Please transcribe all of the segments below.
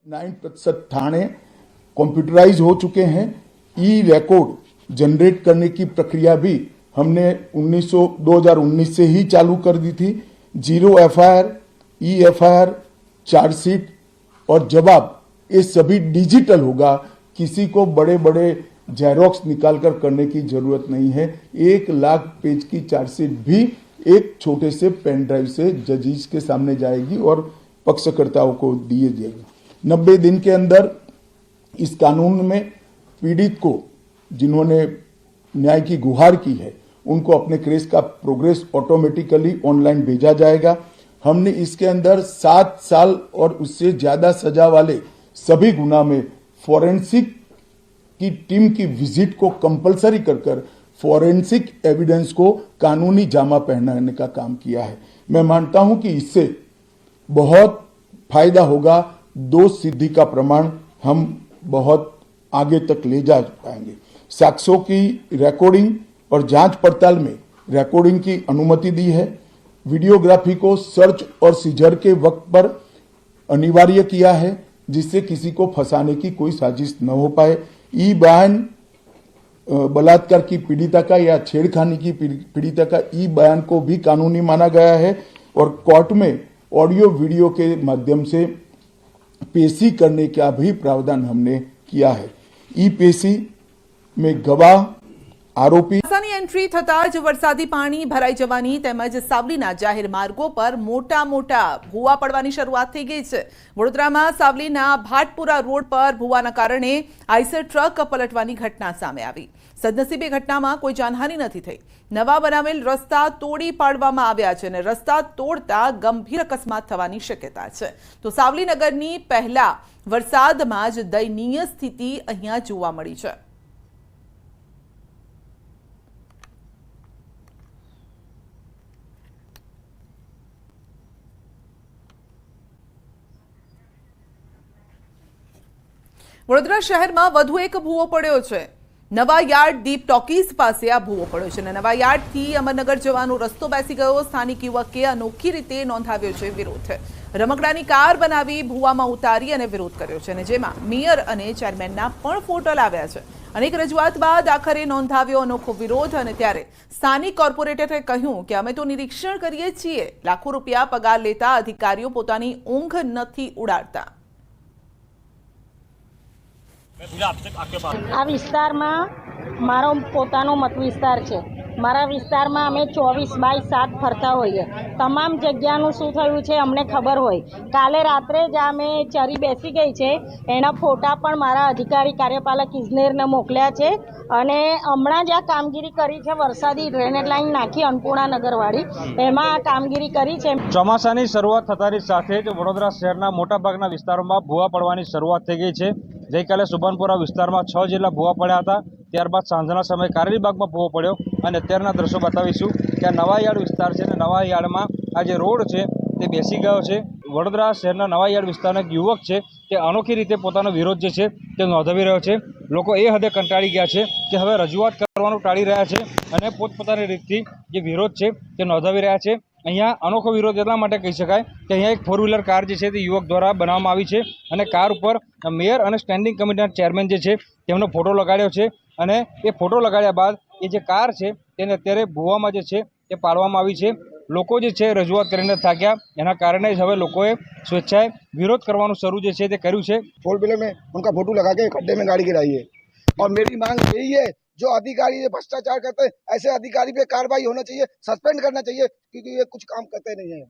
9% थाने computerise हो चुके हैं। ई रिकॉर्ड जनरेट करने की प्रक्रिया भी हमने 2019 से ही चालू कर दी थी। 0 एफआईआर, ई एफआईआर, चार्जशीट और जवाब ये सभी डिजिटल होगा। किसी को बड़े बड़े जेरोक्स निकालकर करने की जरूरत नहीं है। 1 लाख पेज की चार्जशीट भी एक छोटे से पेन ड्राइव से जजेस के सामने जाएगी और पक्षकर्ताओं को दिए जाएगी। 90 दिन के अंदर इस कानून में पीड़ित को जिन्होंने न्याय की गुहार की है उनको अपने केस का प्रोग्रेस ऑटोमेटिकली ऑनलाइन भेजा जाएगा। हमने इसके अंदर 7 साल और उससे ज्यादा सजा वाले सभी गुना में फॉरेंसिक की टीम की विजिट को कंपलसरी कर फॉरेंसिक एविडेंस को कानूनी जामा पहनाने का काम किया है। मैं मानता हूं कि इससे बहुत फायदा होगा। दोष सिद्धि का प्रमाण हम बहुत आगे तक ले जा पाएंगे। साक्ष्यों की रिकॉर्डिंग और जांच पड़ताल में रिकॉर्डिंग की अनुमति दी है। वीडियोग्राफी को सर्च और सीजर के वक्त पर अनिवार्य किया है जिससे किसी को फंसाने की कोई साजिश न हो पाए। ई बयान बलात्कार की पीड़िता का या छेड़खानी की पीड़िता का ई बयान को भी कानूनी माना गया है और कोर्ट में ऑडियो वीडियो के माध्यम से पेशी करने का भी प्रावधान हमने किया है। ई पेशी में गवाह आरोपी एंट्री थता ज वरसादी पाणी भराई जवानी તેમજ સાવલીના જાહેર માર્ગો પર મોટા ભૂવા પડવાની શરૂઆત થઈ ગઈ છે। વડોદરામાં સાવલીના ભાટપુરા રોડ પર ભૂવાના કારણે આઈસર ટ્રક પલટવાની ઘટના સામે આવી। સદનસીબે ઘટનામાં કોઈ જાનહાનિ નથી થઈ। નવા બનાવેલ રસ્તા તોડી પાડવામાં આવ્યા છે અને રસ્તા તોડતા ગંભીર અકસ્માત થવાની શક્યતા છે। તો સાવલી નગરની પહેલા વરસાદમાં જ દયનીય સ્થિતિ અહીંયા જોવા મળી છે। વડોદરા શહેરમાં વધુ એક ભૂવો પડ્યો છે। નવા યાર્ડ દીપ ટોકીઝ પાસે આ ભૂવો પડ્યો છે અને નવા યાર્ડથી અમરનગર જવાનો રસ્તો બેસી ગયો। સ્થાનિક યુવકે અનોખી રીતે નોંધાવ્યો છે વિરોધ। રમકડાની કાર બનાવી ભૂવામાં ઉતારી અને વિરોધ કર્યો છે અને જેમાં મેયર અને ચેરમેનના પણ ફોટો લાવ્યા છે। અનેક રજૂઆત બાદ આખરે નોંધાવ્યો અનોખો વિરોધ અને ત્યારે સ્થાનિક કોર્પોરેટરે કહ્યું કે અમે તો નિરીક્ષણ કરીએ છીએ। લાખો રૂપિયા પગાર લેતા અધિકારીઓ પોતાની ઊંઘ નથી ઉડાડતા। આ વિસ્તારમાં મારો પોતાનો મત વિસ્તાર છે। મારા વિસ્તારમાં અમે 24/7 ફરતા હોઈએ। તમામ જગ્યાનું શું થયું છે અમને ખબર હોય। કાલે રાત્રે જ અમે ચરી બેસી ગઈ છે એના ફોટા પણ મારા અધિકારી કાર્યપાલક ઇજનેરને મોકલ્યા છે અને હમણાં જ આ કામગીરી કરી છે વરસાદી ડ્રેનેજ લાઈન નાખી અન્નપૂર્ણા નગરવાળી એમાં આ કામગીરી કરી છે। ચોમાસાની શરૂઆત થતાની સાથે જ વડોદરા શહેરના મોટાભાગના વિસ્તારોમાં ભૂવા પડવાની શરૂઆત થઈ ગઈ છે। ગઈકાલે સુભાનપુરા વિસ્તારમાં 6 જેટલા ભૂવા પડ્યા હતા। ત્યારબાદ સાંજના સમયે કારેલીબાગમાં ભૂવો પડ્યો અને અત્યારના દ્રશ્યો બતાવીશું કે આ નવા યાર્ડ વિસ્તાર છે અને નવા યાર્ડમાં આ જે રોડ છે તે બેસી ગયો છે। વડોદરા શહેરના નવા યાર્ડ વિસ્તારના એક યુવક છે તે અનોખી રીતે પોતાનો વિરોધ જે છે તે નોંધાવી રહ્યો છે। લોકો એ હદે કંટાળી ગયા છે કે હવે રજૂઆત કરવાનું ટાળી રહ્યા છે અને પોતપોતાની રીતથી જે વિરોધ છે તે નોંધાવી રહ્યા છે। અહીંયા અનોખો વિરોધ એટલા માટે કહી શકાય કે અહીંયા એક 4 વ્હીલર કાર જે છે તે યુવક દ્વારા બનાવવામાં આવી છે અને કાર ઉપર મેયર અને સ્ટેન્ડિંગ કમિટીના ચેરમેન જે છે તેમનો ફોટો લગાડ્યો છે અને એ ફોટો લગાડ્યા બાદ એ જે કાર છે તેને અત્યારે ભૂવામાં જે છે તે પાડવામાં આવી છે। લોકો જે છે રજૂઆત કરીને થાક્યા એના કારણે જ હવે લોકોએ સ્વેચ્છાએ વિરોધ કરવાનું શરૂ જે છે તે કર્યું છે। 4 व्हीलर में उनका फोटो लगा के खड्डे में गाड़ी गिराई है और मेरी मांग यही है जो अधिकारी भ्रष्टाचार करते हैं ऐसे अधिकारी पे कार्रवाई होना चाहिए, सस्पेंड करना चाहिए क्योंकि ये कुछ काम करते नहीं है।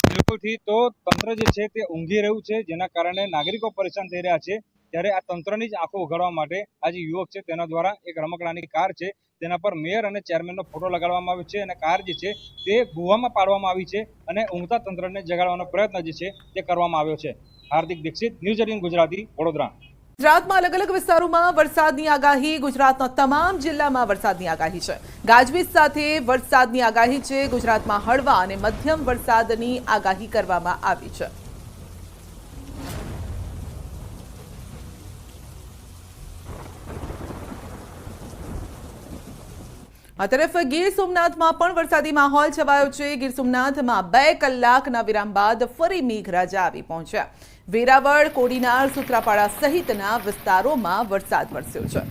બિલકુલથી તો તંત્ર જે છે તે ઊંઘી રહ્યું છે જેના કારણે નાગરિકો પરેશાન થઈ રહ્યા છે। ત્યારે આ તંત્રની જ આંખો ઉઘાડવા માટે આ જે યુવક છે તેના દ્વારા એક રમકડાની કાર છે તેના પર મેયર અને ચેરમેનનો ફોટો લગાડવામાં આવ્યો છે અને કાર જે છે તે ભૂવામાં પાડવામાં આવી છે અને ઊંઘતા તંત્રને જગાડવાનો પ્રયત્ન જે છે તે કરવામાં આવ્યો છે। હાર્દિક દીક્ષિત, ન્યૂઝ 18 ગુજરાતી, વડોદરા। ગુજરાતમાં અલગ અલગ વિસ્તારોમાં વરસાદની આગાહી। ગુજરાતના તમામ જિલ્લામાં વરસાદની આગાહી છે। ગાજવીજ સાથે વરસાદની આગાહી છે। ગુજરાતમાં હળવા અને મધ્યમ વરસાદની આગાહી કરવામાં આવી છે। આ તરફ ગીર સોમનાથમાં પણ વરસાદી માહોલ છવાયો છે। ગીર સોમનાથમાં 2 કલાકના વિરામ બાદ ફરી મેઘરાજા આવી પહોંચ્યા। વેરાવળ, કોડીનાર, સૂત્રાપાડા સહિતના વિસ્તારોમાં વરસાદ વરસ્યો છે।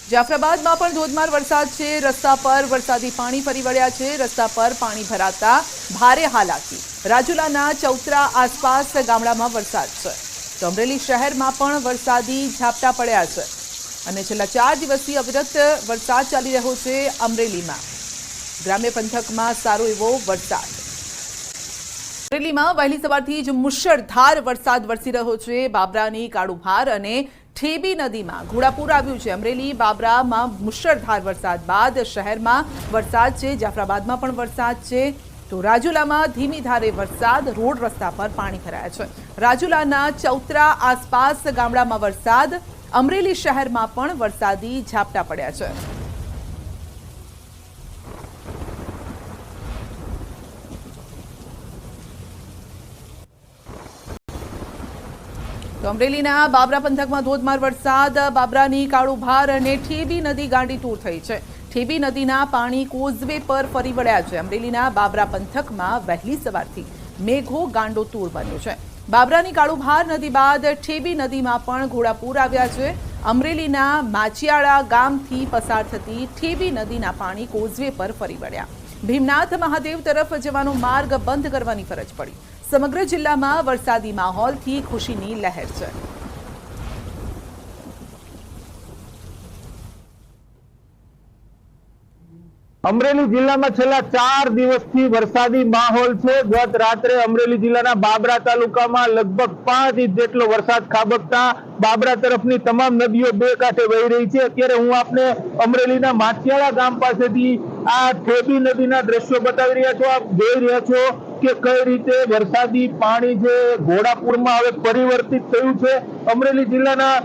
જાફરાબાદમાં પણ ધોધમાર વરસાદ છે। રસ્તા પર વરસાદી પાણી ફરી વળ્યા છે। રસ્તા પર પાણી ભરાતા ભારે હાલાકી। રાજુલાના ચૌતરા આસપાસ ગામડામાં વરસાદ છે તો અમરેલી શહેરમાં પણ વરસાદી ઝાપટા પડ્યા છે અને છેલ્લા 4 દિવસથી અવિરત વરસાદ ચાલી રહ્યો છે। અમરેલીમાં ગ્રામ્ય પંથકમાં સારો એવો વરસાદ। અમરેલીમાં વહેલી સવારથી જ મુશળધાર વરસાદ વરસી રહ્યો છે। બાબરાની કાળુભાર અને ઠેબી નદીમાં ઘોડાપૂર આવ્યું છે। અમરેલી બાબરામાં મુશળધાર વરસાદ બાદ શહેરમાં વરસાદ છે। જાફરાબાદમાં પણ વરસાદ છે તો રાજુલામાં ધીમી ધારે વરસાદ। રોડ રસ્તા પર પાણી ભરાયા છે। રાજુલાના ચૌતરા આસપાસ ગામડામાં વરસાદ। અમરેલી શહેરમાં પણ વરસાદી ઝાપટા પડ્યા છે। તો અમરેલીના બાબરા પંથકમાં ધોધમાર વરસાદ। બાબરાની કાળુભાર અને ઠેબી નદી ગાંડીતૂર થઈ છે। ઠેબી નદીના પાણી કોઝવે પર ફરી વળ્યા છે। અમરેલીના બાબરા પંથકમાં વહેલી સવારથી મેઘો ગાંડોતૂર બન્યો છે। બાબરાની કાળુભાર નદી બાદ ઠેબી નદીમાં પણ ઘોડાપૂર આવ્યા છે। અમરેલીના માચિયાળા ગામથી પસાર થતી ઠેબી નદીના પાણી કોઝવે પર ફરી વળ્યા। ભીમનાથ મહાદેવ તરફ જવાનો માર્ગ બંધ કરવાની ફરજ પડી। સમગ્ર જિલ્લામાં વરસાદી માહોલથી ખુશીની લહેર છે। અમરેલી જિલ્લામાં છેલ્લા 4 દિવસથી વરસાદી માહોલ છે। ગત રાત્રે અમરેલી જિલ્લાના બાબરા તાલુકામાં લગભગ 5 ઇંચ જેટલો વરસાદ ખાબકતા બાબરા તરફની તમામ નદીઓ બે કાંઠે વહી રહી છે। અત્યારે હું આપને અમરેલીના માચિયાળા ગામ પાસેથી આ ઠેબી નદીના દ્રશ્યો બતાવી રહ્યા છું। આપ જોઈ રહ્યા છો કે કઈ રીતે વરસાદી પાણી છે ઘોડાપૂરમાં હવે પરિવર્તિત થયું છે। અમરેલી જિલ્લાના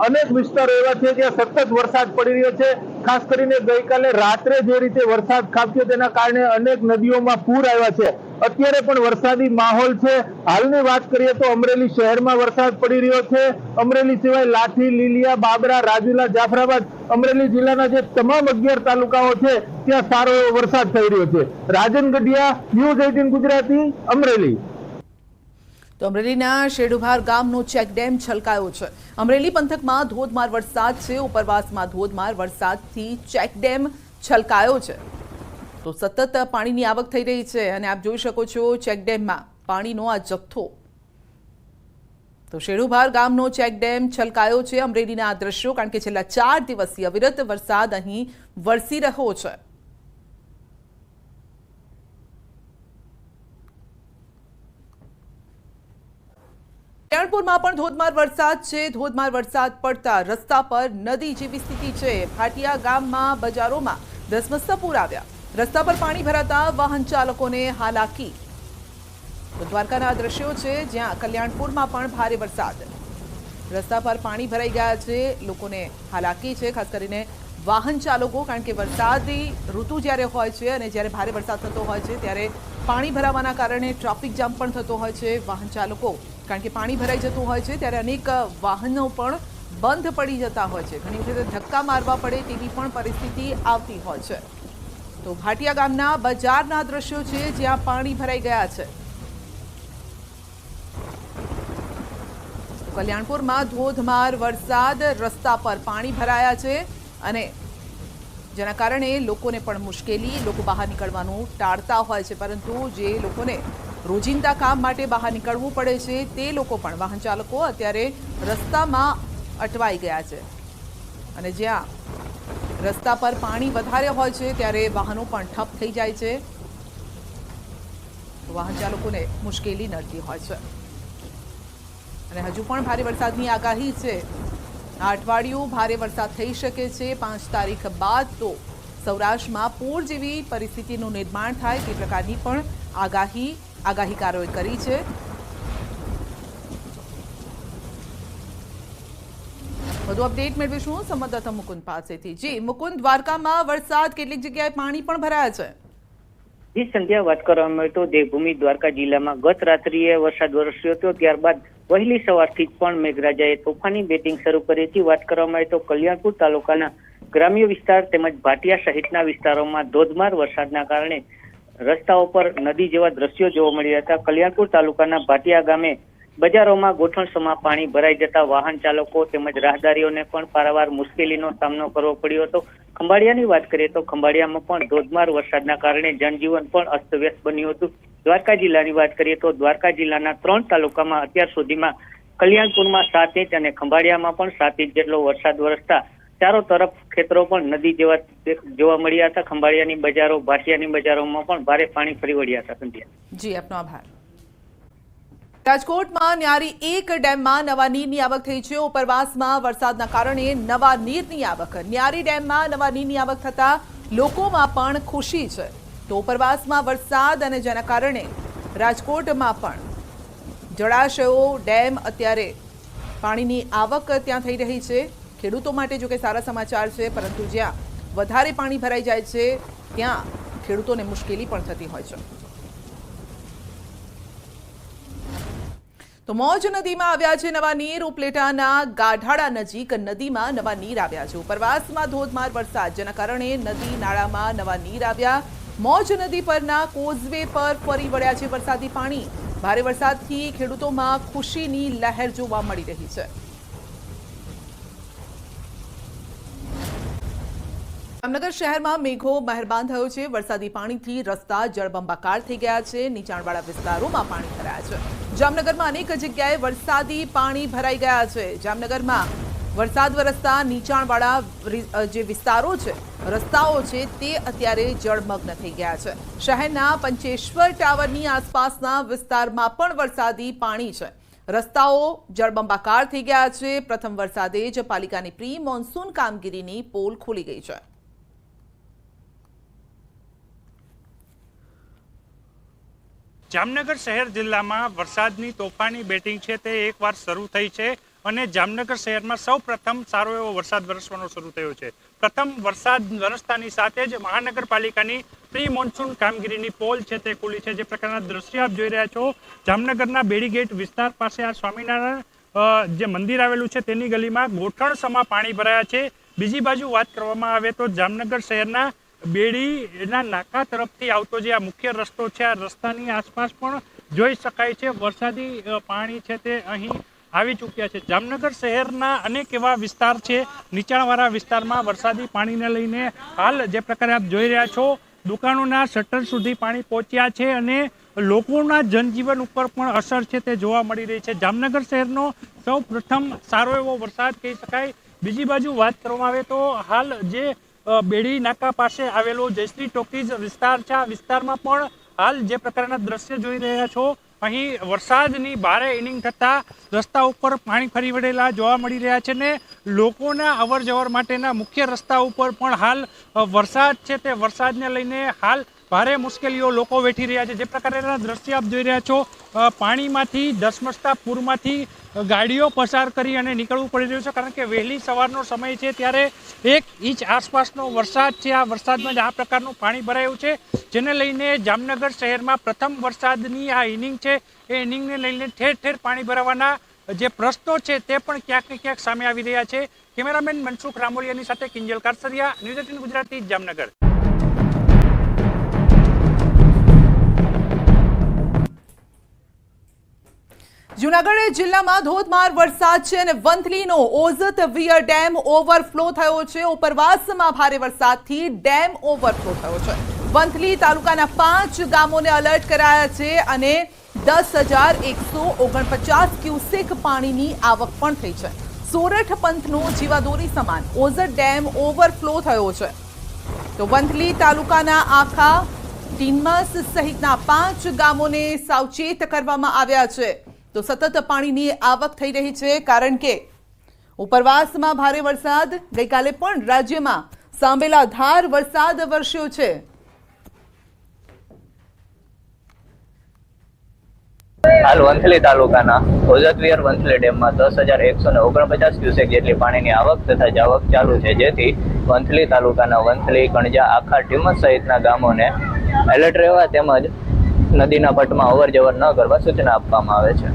અનેક વિસ્તારો એવા છે જ્યાં સતત વરસાદ પડી રહ્યો છે। ખાસ કરીને ગઈકાલે રાત્રે જે રીતે વરસાદ ખાબક્યો તેના કારણે અનેક નદીઓમાં પૂર આવ્યા છે। અત્યારે પણ વરસાદી માહોલ છે। હાલની વાત કરીએ તો અમરેલી શહેરમાં વરસાદ પડી રહ્યો છે। અમરેલી સિવાય લાઠી, લીલિયા, બાબરા, રાજુલા, જાફરાબાદ, અમરેલી જિલ્લાના જે તમામ 11 તાલુકાઓ છે ત્યાં સારો એવો વરસાદ થઈ રહ્યો છે। રાજન ગઢિયા, ન્યૂઝ 18 ગુજરાતી, અમરેલી। તો અમરેલીના શેડુભાર ગામનો ચેકડેમ છલકાયો છે। અમરેલી પંથકમાં ધોધમાર વરસાદ છે। ઉપરવાસમાં ધોધમાર વરસાદથી ચેકડેમ છલકાયો છે તો સતત પાણીની આવક થઈ રહી છે અને આપ જોઈ શકો છો ચેકડેમમાં પાણીનો આ જથ્થો। તો શેડુભાર ગામનો ચેકડેમ છલકાયો છે। અમરેલીના આ દ્રશ્યો કારણ કે છેલ્લા 4 દિવસથી અવિરત વરસાદ અહીં વરસી રહ્યો છે। કલ્યાણપુરમાં પણ ધોધમાર વરસાદ છે। ધોધમાર વરસાદ પડતા રસ્તા પર નદી જેવી સ્થિતિ છે। ભાટિયા ગામમાં બજારોમાં ધસમસતા પૂર આવ્યા। રસ્તા પર પાણી ભરાતા વાહન ચાલકોને હાલાકી। તો દ્વારકાના દ્રશ્યો છે જ્યાં કલ્યાણપુરમાં પણ ભારે વરસાદ। રસ્તા પર પાણી ભરાઈ ગયા છે। લોકોને હાલાકી છે, ખાસ કરીને વાહન ચાલકો, કારણ કે વરસાદી ઋતુ જ્યારે હોય છે અને જ્યારે ભારે વરસાદ થતો હોય છે ત્યારે પાણી ભરાવાના કારણે ટ્રાફિક જામ પણ થતો હોય છે। વાહન ચાલકો કારણ કે પાણી ભરાઈ જતું હોય છે ત્યારે અનેક વાહનો પણ બંધ પડી જતા હોય છે। ઘણી વખત ધક્કા મારવા પડે તેવી પણ પરિસ્થિતિ આવતી હોય છે। તો ભાટિયા ગામના બજારના દ્રશ્યો છે જ્યાં પાણી ભરાઈ ગયા છે। કલ્યાણપુરમાં ધોધમાર વરસાદ, રસ્તા પર પાણી ભરાયા છે અને જેના કારણે લોકોને પણ મુશ્કેલી। લોકો બહાર નીકળવાનું ટાળતા હોય છે, પરંતુ જે લોકોને રોજિંદા કામ માટે બહાર નીકળવું પડે છે તે લોકો પણ, વાહન ચાલકો અત્યારે રસ્તામાં અટવાઈ ગયા છે અને જ્યાં રસ્તા પર પાણી વધારે હોય છે ત્યારે વાહનો પણ ઠપ થઈ જાય છે। તો વાહન ચાલકોને મુશ્કેલી નડતી હોય છે અને હજુ પણ ભારે વરસાદની આગાહી છે। આ અઠવાડિયું ભારે વરસાદ થઈ શકે છે। 5 તારીખ બાદ તો સૌરાષ્ટ્રમાં પૂર જેવી પરિસ્થિતિનું નિર્માણ થાય તે પ્રકારની પણ આગાહીકારોએ કરી છે। વધુ અપડેટ મેળવીશું સંવાદદાતા મુકુંદ પાસેથી। જી મુકુંદ, દ્વારકામાં વરસાદ, કેટલીક જગ્યાએ પાણી પણ ભરાયા છે। જી સંધ્યા, વાત કરવામાં આવે તો દેવભૂમિ દ્વારકા જિલ્લામાં ગત રાત્રિએ વરસાદ વરસ્યો હતો, ત્યારબાદ વહેલી સવારથી જ પણ મેઘરાજાએ તોફાની બેટિંગ શરૂ કરી હતી. વાત કરવામાં આવે તો કલ્યાણપુર તાલુકાના ગ્રામ્ય વિસ્તાર તેમજ ભાટિયા સહિતના વિસ્તારોમાં ધોધમાર વરસાદના કારણે રસ્તાઓ પર નદી જેવા દ્રશ્યો જોવા મળી રહ્યા હતા. કલ્યાણપુર તાલુકાના ભાટિયા ગામે બજારોમાં ગોઠણસમા પાણી ભરાઈ જતા વાહન ચાલકો તેમજ રાહદારીઓને પણ પારાવાર મુશ્કેલીનો સામનો કરવો પડ્યો હતો. ખંભાળિયાની વાત કરીએ તો ખંભાળિયામાં પણ ધોધમાર વરસાદના કારણે જનજીવન પણ અસ્તવ્યસ્ત બન્યું હતું. દ્વારકા જિલ્લાની વાત કરીએ તો દ્વારકા જિલ્લાના 3 તાલુકામાં અત્યાર સુધીમાં કલ્યાણપુરમાં 7 ઇંચ અને ખંભાળિયામાં પણ 7 ઇંચ જેટલો વરસાદ વરસતા ચારો તરફ ખેતરો પણ નદી જેવા જોવા મળ્યા હતા. ખંભાળિયાની બજારો, ભાટિયાની બજારોમાં પણ ભારે પાણી ફરી વળ્યા હતા. સંધ્યા જી, આપનો આભાર. રાજકોટમાં ન્યારી 1 ડેમમાં નવા નીરની આવક થઈ છે. ઉપરવાસમાં વરસાદના કારણે નવા નીરની આવક. ન્યારી ડેમમાં નવા નીરની આવક થતા લોકોમાં પણ ખુશી છે. તો ઉપરવાસમાં વરસાદ અને જેના કારણે રાજકોટમાં પણ જળાશયો, ડેમ અત્યારે પાણીની આવક ત્યાં થઈ રહી છે. ખેડૂતો માટે જો કે સારા સમાચાર છે, પરંતુ જ્યાં વધારે પાણી ભરાઈ જાય છે ત્યાં ખેડૂતોને મુશ્કેલી પણ થતી હોય છે. તો મોજ નદીમાં આવ્યા છે નવા નીર. ઉપલેટાના ગાઢાડા નજીક નદીમાં નવા નીર આવ્યા છે. ઉપરવાસમાં ધોધમાર વરસાદ જેના કારણે નદી નાળામાં નવા નીર આવ્યા. મોજ નદી પરના કોઝવે પર ફરી વળ્યા છે વરસાદી પાણી. ભારે વરસાદથી ખેડૂતોમાં ખુશીની લહેર જોવા મળી રહી છે. જામનગર શહેરમાં મેઘો મહેરબાન થયો છે. વરસાદી પાણીથી રસ્તા જળબંબાકાર થઈ ગયા છે. નીચાણવાળા વિસ્તારોમાં પાણી ભરાયા છે. જામનગરમાં અનેક જગ્યાએ વરસાદી પાણી ભરાઈ ગયા છે. જામનગરમાં વરસાદ વરસતા નીચાણવાળા જે વિસ્તારો છે, રસ્તાઓ છે, તે અત્યારે જળમગ્ન થઈ ગયા છે. શહેરના પંચેશ્વર ટાવરની આસપાસના વિસ્તારમાં પણ વરસાદી પાણી છે. રસ્તાઓ જળબંબાકાર થઈ ગયા છે. પ્રથમ વરસાદે જ પાલિકાની પ્રી મોન્સૂન કામગીરીની પોલ ખુલી ગઈ છે. જામનગર શહેર જિલ્લામાં વરસાદની તોફાની બેટિંગ છે તે એકવાર શરૂ થઈ છે અને જામનગર શહેરમાં સૌ પ્રથમ સારો એવો વરસાદ વરસવાનો શરૂ થયો છે. પ્રથમ વરસાદ વરસતાની સાથે જ મહાનગરપાલિકાની પ્રી મોન્સૂન કામગીરીની પોલ છે તે ખુલી છે. જે પ્રકારના દ્રશ્ય આપ જોઈ રહ્યા છો, જામનગરના બેડીગેટ વિસ્તાર પાસે આ સ્વામિનારાયણ જે મંદિર આવેલું છે તેની ગલીમાં ગોઠણસમા પાણી ભરાયા છે. બીજી બાજુ વાત કરવામાં આવે તો જામનગર શહેરના બેડીના નાકા તરફથી આવતો જે આ મુખ્ય રસ્તો છે, આ રસ્તાની આસપાસ પણ જોઈ શકાય છે વરસાદી પાણી છે તે અહીં આવી ચૂક્યા છે. જામનગર શહેરના અનેક એવા વિસ્તાર છે, નીચાણવાળા વિસ્તારમાં વરસાદી પાણીને લઈને હાલ જે પ્રકારે આપ જોઈ રહ્યા છો, દુકાનોના શટર સુધી પાણી પહોંચ્યા છે અને લોકોના જનજીવન ઉપર પણ અસર છે તે જોવા મળી રહી છે. જામનગર શહેરનો સૌ પ્રથમ સારો એવો વરસાદ કહી શકાય. બીજી બાજુ વાત કરવામાં આવે તો હાલ જે બેડી નાકા પાસે આવેલો જયશ્રી ટોકીઝ વિસ્તાર છે, આ વિસ્તારમાં પણ હાલ જે પ્રકારના દ્રશ્ય જોઈ રહ્યા છો, અહીં વરસાદની ભારે ઇનિંગ થતાં રસ્તા ઉપર પાણી ફરી વળેલા જોવા મળી રહ્યા છે ને લોકોના અવર જવર માટેના મુખ્ય રસ્તા ઉપર પણ હાલ વરસાદ છે તે વરસાદને લઈને હાલ ભારે મુશ્કેલીઓ લોકો વેઠી રહ્યા છે. જે પ્રકારના દ્રશ્ય આપ જોઈ રહ્યા છો, પાણીમાંથી ધસમસતા પૂરમાંથી ગાડીઓ પસાર કરી અને નીકળવું પડી રહ્યું છે, કારણ કે વહેલી સવારનો સમય છે ત્યારે 1 ઇંચ આસપાસનો વરસાદ છે. આ વરસાદમાં જ આ પ્રકારનું પાણી ભરાયું છે, જેને લઈને જામનગર શહેરમાં પ્રથમ વરસાદની આ ઇનિંગ છે, એ ઇનિંગને લઈને ઠેર ઠેર પાણી ભરાવાના જે પ્રશ્નો છે તે પણ ક્યાંક ને ક્યાંક સામે આવી રહ્યા છે. કેમેરામેન મનસુખ રામોલિયાની સાથે કિંજલ કારસરિયા, ન્યૂઝ 18 ગુજરાતી, જામનગર. જૂનાગઢ જિલ્લામાં ધોધમાર વરસાદ છે અને વંથલીનો ઓઝત વિયર ડેમ ઓવરફ્લો થયો છે. ઉપરવાસમાં ભારે વરસાદથી ડેમ ઓવરફ્લો થયો છે. વંથલી તાલુકાના 5 ગામોને અલર્ટ કરાયા છે અને 10,149 ક્યુસેક પાણીની આવક પણ થઈ છે. સોરઠ પંથનો જીવાદોરી સમાન ઓઝત ડેમ ઓવરફ્લો થયો છે. તો વંથલી તાલુકાના આખા ટીનમસ સહિતના 5 ગામોને સાવચેત કરવામાં આવ્યા છે. તો સતત પાણીની આવક થઈ રહી છે, કારણ કે ઉપરવાસમાં ભારે વરસાદ. ગઈકાલે પણ રાજ્યમાં સાંબેલાધાર વરસાદ વરસ્યો છે. હાલ વંથલી તાલુકાના ઓઝતવિયર વંથલી ડેમમાં 10,149 ક્યુસેક જેટલી પાણીની આવક તથા જાવક ચાલુ છે, જેથી વંથલી તાલુકાના વંથલી, કણજા, આખા ટીમસ સહિતના ગામોને એલર્ટ રહેવા તેમજ નદીના પટમાં અવર જવર ન કરવા સૂચના આપવામાં આવે છે.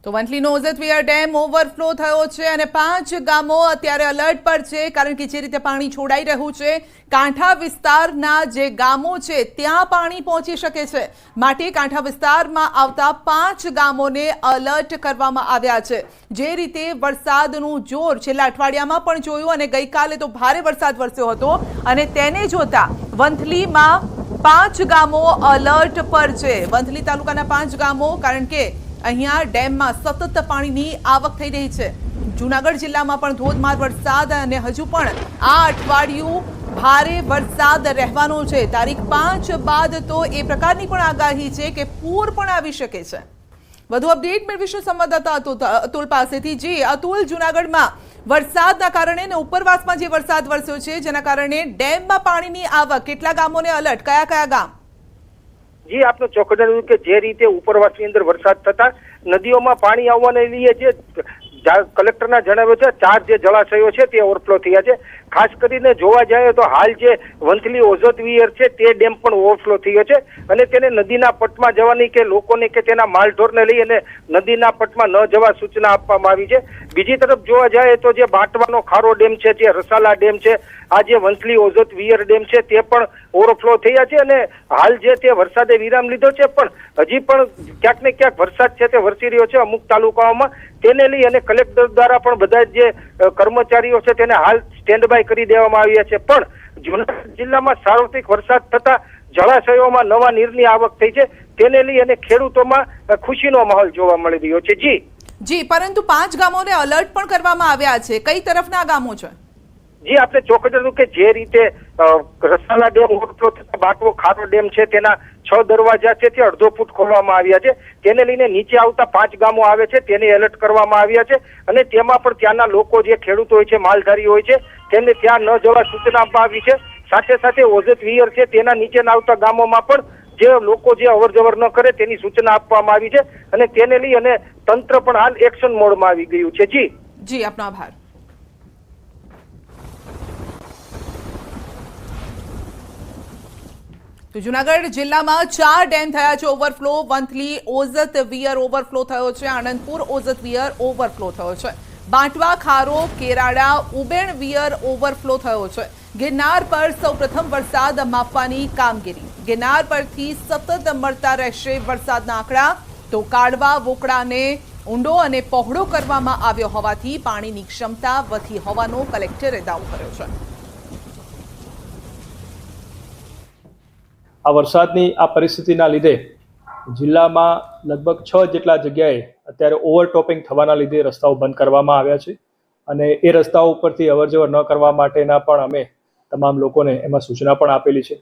તો વંથલીનો ઓઝતવીર ડેમ ઓવરફ્લો થયો છે અને 5 ગામો અત્યારે અલર્ટ પર છે, કારણ કે જે રીતે પાણી છોડાઈ રહ્યું છે કાંઠા વિસ્તારના જે ગામો છે ત્યાં પાણી પહોંચી શકે છે, માટે કાંઠા વિસ્તારમાં આવતા 5 ગામોને અલર્ટ કરવામાં આવ્યા છે। જે રીતે વરસાદનું જોર છેલ્લા અઠવાડિયામાં પણ જોયું અને ગઈકાલે તો ભારે વરસાદ વરસ્યો હતો અને તેને જોતા વંથલીમાં 5 ગામો અલર્ટ પર છે। વંથલી તાલુકાના 5 ગામો, કારણ કે અહીંયા ડેમમાં સતત પાણીની આવક થઈ રહી છે। જૂનાગઢ જિલ્લામાં પણ ધોધમાર વરસાદ અને હજુ પણ આ અઠવાડિયું ભારે વરસાદ રહેવાનો છે। તારીખ 5 બાદ તો એ પ્રકારની પણ આગાહી છે કે પૂર પણ આવી શકે છે। વધુ અપડેટ મેળવીશું સંવાદદાતા અતુલ પાસેથી। જી અતુલ, જૂનાગઢમાં વરસાદના કારણે અને ઉપરવાસમાં જે વરસાદ વરસ્યો છે જેના કારણે ડેમમાં પાણીની આવક, કેટલા ગામોને અલર્ટ, કયા કયા ગામ? જી, આપનો ચોક્કસ જણાવ્યું કે જે રીતે ઉપરવાસની અંદર વરસાદ થતા નદીઓમાં પાણી આવવાને લીધે જે કલેક્ટરના જણાવ્યું છે 4 જે જળાશયો છે તે ઓવરફ્લો થયા છે। ખાસ કરીને જોવા જાય તો હાલ જે વંથલી ઓઝતવીર છે તે ડેમ પણ ઓવરફ્લો થયો છે અને તેને નદીના પટમાં જવાની કે લોકોને કે તેના માલઢોરને લઈ અને નદીના પટમાં ન જવા સૂચના આપવામાં આવી છે। બીજી તરફ જોવા જાય તો જે બાંટવાનો ખારો ડેમ છે, જે રસાલા ડેમ છે, આ જે વંથલી ઓઝતવીર ડેમ છે તે પણ ઓવરફ્લો થયા છે અને હાલ જે તે વરસાદે વિરામ લીધો છે, પણ હજી પણ ક્યાંક ને ક્યાંક વરસાદ છે તે વરસી રહ્યો છે અમુક તાલુકાઓમાં। તેને લઈ અને કલેક્ટર દ્વારા પણ બધા જે કર્મચારીઓ છે તેને હાલ સ્ટેન્ડ બાય કરી દેવામાં આવ્યા છે। પણ જૂનાગઢ જિલ્લામાં સાર્વત્રિક વરસાદ થતા જળાશયોમાં નવા નીરની આવક થઈ છે, તેને લઈ અને ખેડૂતોમાં ખુશીનો માહોલ જોવા મળી રહ્યો છે। જી, પરંતુ 5 ગામોને અલર્ટ પણ કરવામાં આવ્યા છે, કઈ તરફના ગામો છે? જી, આપણે ચોક્કસ હતું કે જે રીતે રસાલા ડેમ ઓવરફ્લો થતા બાટવો ખારો ડેમ છે તેના 6 દરવાજા છે તે અડધો ફૂટ ખોલવામાં આવ્યા છે, તેને લઈને નીચે આવતા 5 ગામો આવે છે તેને એલર્ટ કરવામાં આવ્યા છે અને તેમાં પણ ત્યાંના લોકો જે ખેડૂતો હોય છે, માલધારી હોય છે, તેમને ત્યાં ન જવા સૂચના આપવામાં આવી છે। સાથે સાથે ઓઝતવીર છે તેના નીચેના આવતા ગામોમાં પણ જે લોકો જે અવરજવર ન કરે તેની સૂચના આપવામાં આવી છે અને તેને લઈ અને તંત્ર પણ હાલ એક્શન મોડમાં આવી ગયું છે। જી, આપનો આભાર। તો જૂનાગઢ જિલ્લામાં 4 ડેમ થયા છે ઓવરફ્લો। વંથલી ઓઝતવીર ઓવરફ્લો થયો છે, આણંદપુર ઓઝતવીર ઓવરફ્લો થયો છે, બાંટવા ખારો કેરાડા ઉબેણ વીર ઓવરફ્લો થયો છે। ગિરનાર પર સૌપ્રથમ વરસાદ માપવાની કામગીરી, ગિરનાર પરથી સતત મળતા રહેશે વરસાદના આંકડા। તો કાઢવા વોકડાને ઊંડો અને પહોળો કરવામાં આવ્યો હોવાથી પાણીની ક્ષમતા વધી હોવાનો કલેક્ટરે દાવો કર્યો છે। આ વરસાદની આ પરિસ્થિતિના લીધે જિલ્લામાં લગભગ 6 જેટલા જગ્યાએ અત્યારે ઓવરટોપિંગ થવાના લીધે રસ્તાઓ બંધ કરવામાં આવ્યા છે અને એ રસ્તાઓ ઉપરથી અવરજવર ન કરવા માટેના પણ અમે તમામ લોકોને એમાં સૂચના પણ આપેલી છે।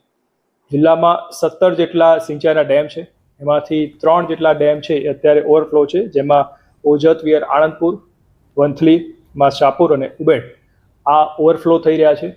જિલ્લામાં 17 જેટલા સિંચાઈના ડેમ છે, એમાંથી 3 જેટલા ડેમ છે એ અત્યારે ઓવરફ્લો છે, જેમાં ઓઝતવીર આણંદપુર, વંથલીમાં શાપુર અને ઉબેડ આ ઓવરફ્લો થઈ રહ્યા છે।